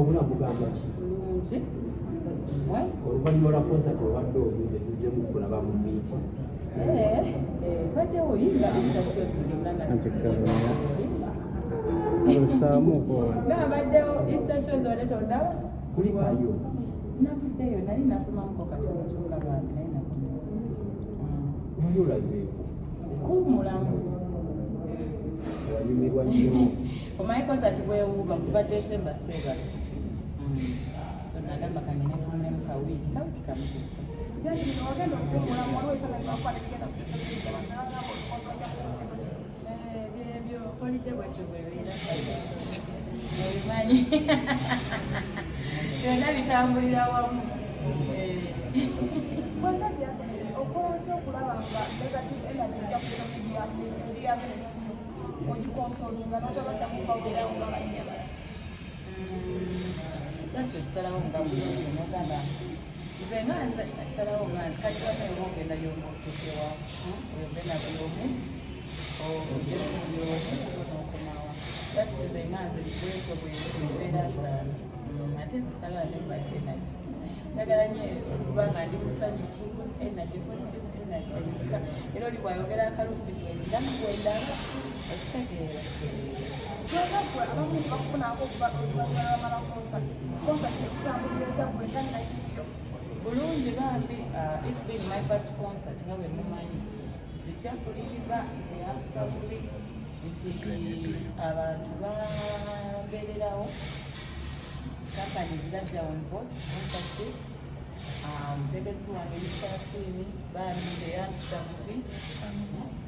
obulamu bugamba ki bulungi oluvannyuma lwa konsati obadde obuze tuzzemu kulaba mu miiti baddewo yinga nabaddewo easter shows wadde tondaba kulikayo navuddeyo nali nafumamuko katono kyokka bambi naye wali olazeeko kumulamu wanyumirwa nnyo omanyi konsati bwewuuba kuva Decemba seebala so nagamba kanene kumulemu kawiiki kamu ebyo holidde bwekyo bwebeera obimanyi byonna bitambulira wamu okwokulaba nga negative energy ejja ogikontrolinga notabatamukaogerawo nga banyabala jasito kisalawo mugamulungi nogamba nze nga nasalawo nga nzikakiranayo ogenda byomuokutekewa oyogenda byomu ogemuyomunokomawa jasito nze nga nze bwekyo bwembeera zange ate nzisalaa nembadde naki njagala nnyo okuba nga ndi musanyufu energy positive energy era oli bwayogera akalungi gwendanga okitegeera abamu bakufunako okubalwala konsati ekutambulira ekyagwenda nayo bulungi bambi it's been my first concert nga bwe mumanyi sijja kulimba nti absolutely nti abantu bambeererawo kampani zajja on board concert mutegesi wange Misasini bambi eyantisa mubi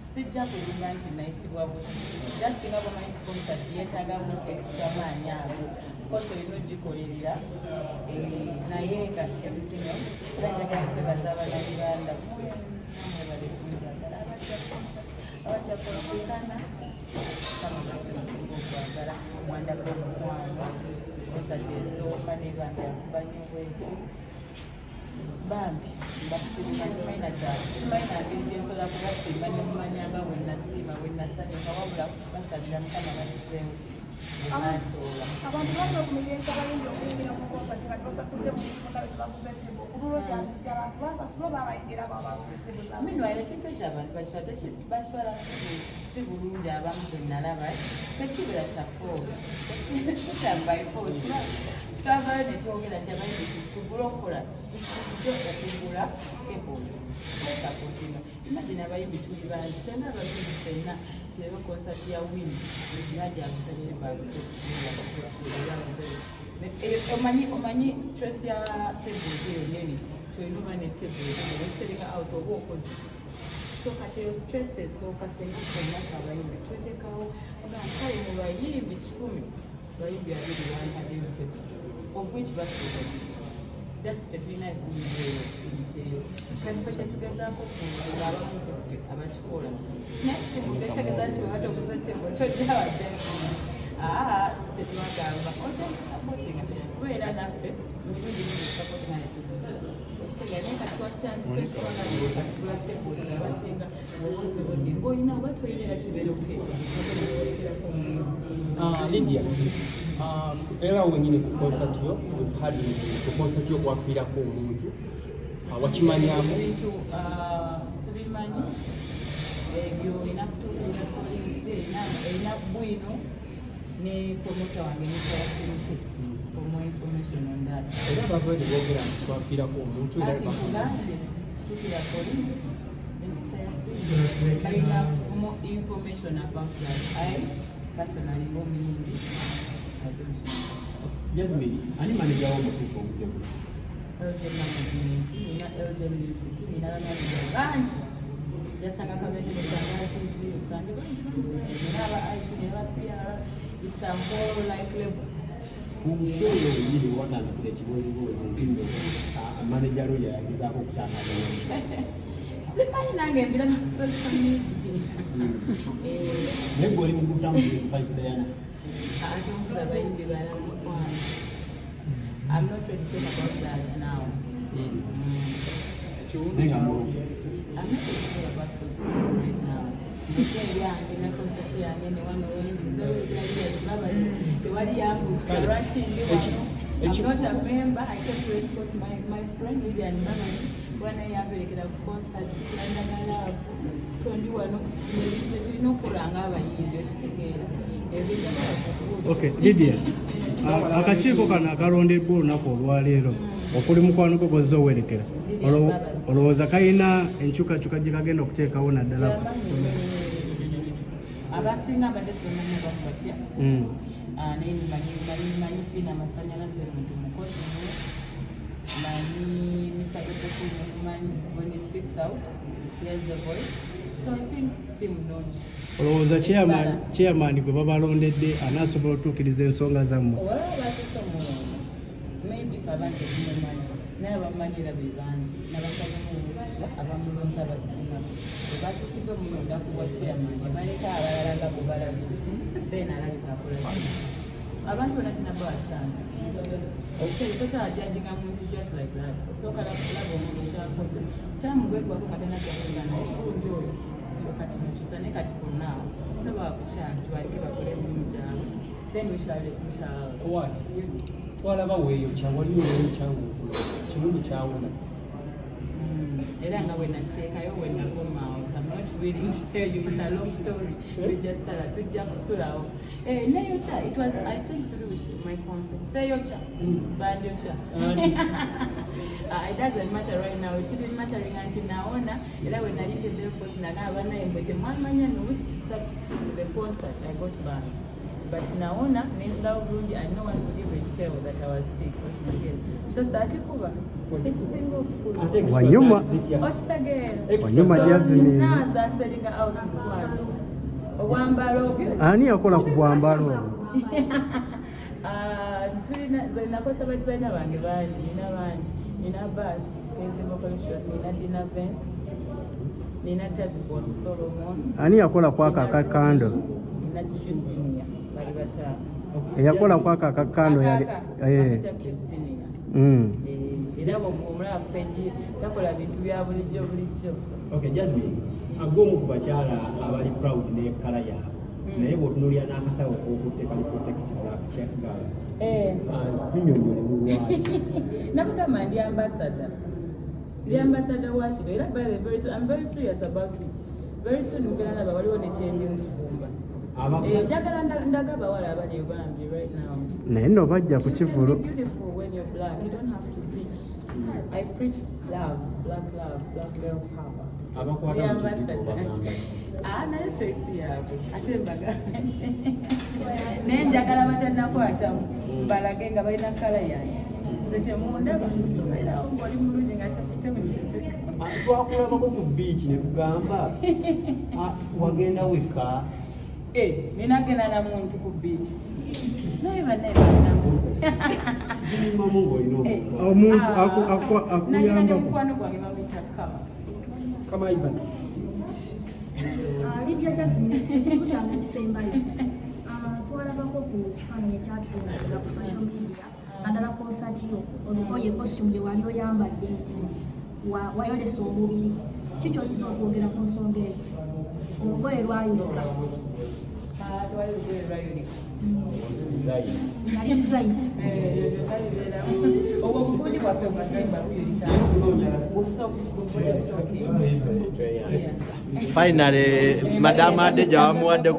sijja kulimba nti nayisibwa buti just nga bwomanyi nti concert yeetaagamu extra maanyi ago koso olina ogikolerera naye nga everything else era njagala kwebaza abannayuganda mwebale kunjagala abajja kulukana kamasinga okwagala omwanda gw'omukwano konsati esooka nebanga yakuba nnyo bwetyo bambi mbasiima simaina kyalo simaina ngeri gyensobola kubasiima nemumanyanga bwenasiima bwenasanyuka wabula basalira mukama balizeewo bwenatoola abantu balina okumenya abayinza okuyingira mu konsati nga tebasasudde mu kifunga betebaguza ettebo okululwo kyanti abantu basasula oba abayingira minwaire ekintu ekyo abantu bakitwala si bulungi abamu bwenalaba tekibera kyafoosi twavayo netwogera ti abayinza tugula okukola tugula tebuli sapotinga imagine abayimbi tuli bangi senga abayimbi fenna tirero konsati ya wini omanyi stress ya tables yonyeni toyinuma ne tables osereka out oba okozi so kati eyo stress esooka senga fenna kabayimbi twetekawo kale mu bayimbi 10 bayimbi 2 banhadeyo table of which basobola just tetulina egumireeyo eyiteeyo kati kwe kyetugezaako kunga abamu kuffe abakikola nakimugetegeza nti obadde oguzetteko tojja wadde si kyetwagamba ojja kusapotinga kubeera naffe emirundi mingi tusapotinga netuguza okitegeera naye kati twakitandise katugula tebuli abasinga oba osobodde ngaolina oba toyinera kiberoke Lydia era wenyini ku konsati yo had ku konsati yo kwafiirako omuntu wakimanyamu ebintu sibimanyi ebyo olina kutuulira poliisi erina Bwiino ne promota wange Misasini for more information on that era bavayo nebogera nti twafiirako omuntu ati nkugambye tukira poliisi Misasini balina more information about that I personally omuyimbi Jazmine ani manager w'omutuufu omujjagu LJ management nina LJ music nina bamanager bangi jasanga kabeesangasinzi usange nina aba IT nina PR it's a whole like level omusolo oyiri watanzikira ekibozibozi mpinno manager oyo yagezaako okutangaza simanyi nange mbiraba ku social media naye gwe oli mu kutambula Spice Diana ate omukuza abayimbi balamukwano I'm not ready to talk about that now. Nenga I'm mulungi not ready to talk about those right now. Mukye yange na konsati yange ne wano wengi zero tewali yangu rushing I'm not a member. I came to escort my friend Lydia Jazmine when I have a concert. So you are not kuranga Okay, Lydia. Akakiiko kano akalondeddwa olunaku olwaleero okuli mukwano gwe gw'ozza owerekera olowooza kalina enkyukakyuka gye kagenda okuteekawo naddala abasinga abadde sibamanyi bamubatya naye manyi fiina amasanyalaze muntu mukozi manyi Mr. Kumanyi when he speaks out he has the voice, so I think team nungi. Olowooza chairman gwe babalondedde anaasobola otuukiriza ensonga zammwe? Maybe abantu bamanyi naye abamanyira be bangi abamulonza abasinga batuukidde omulonda kuwa chairman baleka abalala nga bwe balabye then alabika akola abantu bona tunabawa chance. Okay, tosobola judginga muntu just like that. Osooka laba omuntu kyakoze kyamugwegwako katena gyakola naye gundi oyo kati mukyusa naye kati for now nabawa ku chance tubaleke bakole emirimu gyabwe then we shall twalaba weeyo kyawaliyo neyo kyangukula kirungi kyawula era nga bwe nakiteekayo bwe nakomaawo. I'm not willing to tell you, it's a long story. We just started tujja kusulawo neyo kya it was I think 3 weeks to my concert seyo kya bandyo kya it doesn't matter right now, it shouldn't mattering until naona era we nali tedde post nagamba naye mbwe temwamanya no weeks the concert I got banned. But naona nenzirawo bulungi I no one could even tell that I was sick. Kyosatikuba tekisinga okukula wanyuma Jazmine nazaselinga out mukwano obwambalo obyo ani yakola ku bwambalo nakosa badesigner bange bangi nina bas nina Dina Vance nina Tazibon Solomon ani yakola kwaka akakando nina Justinia bali batano eyakola kwaka akakando yali Justinia era omulaba kupeji takola bintu bya bulijjo. Okay, Jazmine, ag'omu ku bakyala abali proud ne kala yaabwe naye bw'otunuulira n'akasawo k'okutte kali protect black girls tunyonyole bulwaki nabugamba ndi ambassador wa kino era by the very soon I'm very serious about it. Very soon mugenda naba waliwo nekyendi mukifumba njagala ndaga abawala abali bambi right now naye nno bajja ku kivulu. Beautiful when you're black, you don't have to preach. I preach love, black girl power. Nayo choice yaabwe ate mbagamba naye njagala batannakwatamu mbalage nga balina kala yange nze temundaba kusomerawo ng'oli mulungi nga kyakutte mu kizika. Twakulabako ku biiki ne tugamba wagenda weka ninagenda na muntu ku biiki naye bannamu omuntu akuyambako mukwano gwange bamuyita kama Ivan Lydia Jazmine ekikutanga kisembayo twalabako ku kifaananyi ekyatulabira ku social media naddala concert yo olugoye costume gye wali oyambadde nti wayolesa omubiri kikyosiza okwogera ku nsonga eyo olugoye lwayoleka tewali lugoye lwayoleka yali design obwo obufundi bwaffe butimba buyoleka Finally, Madam Ade Jawamuwadde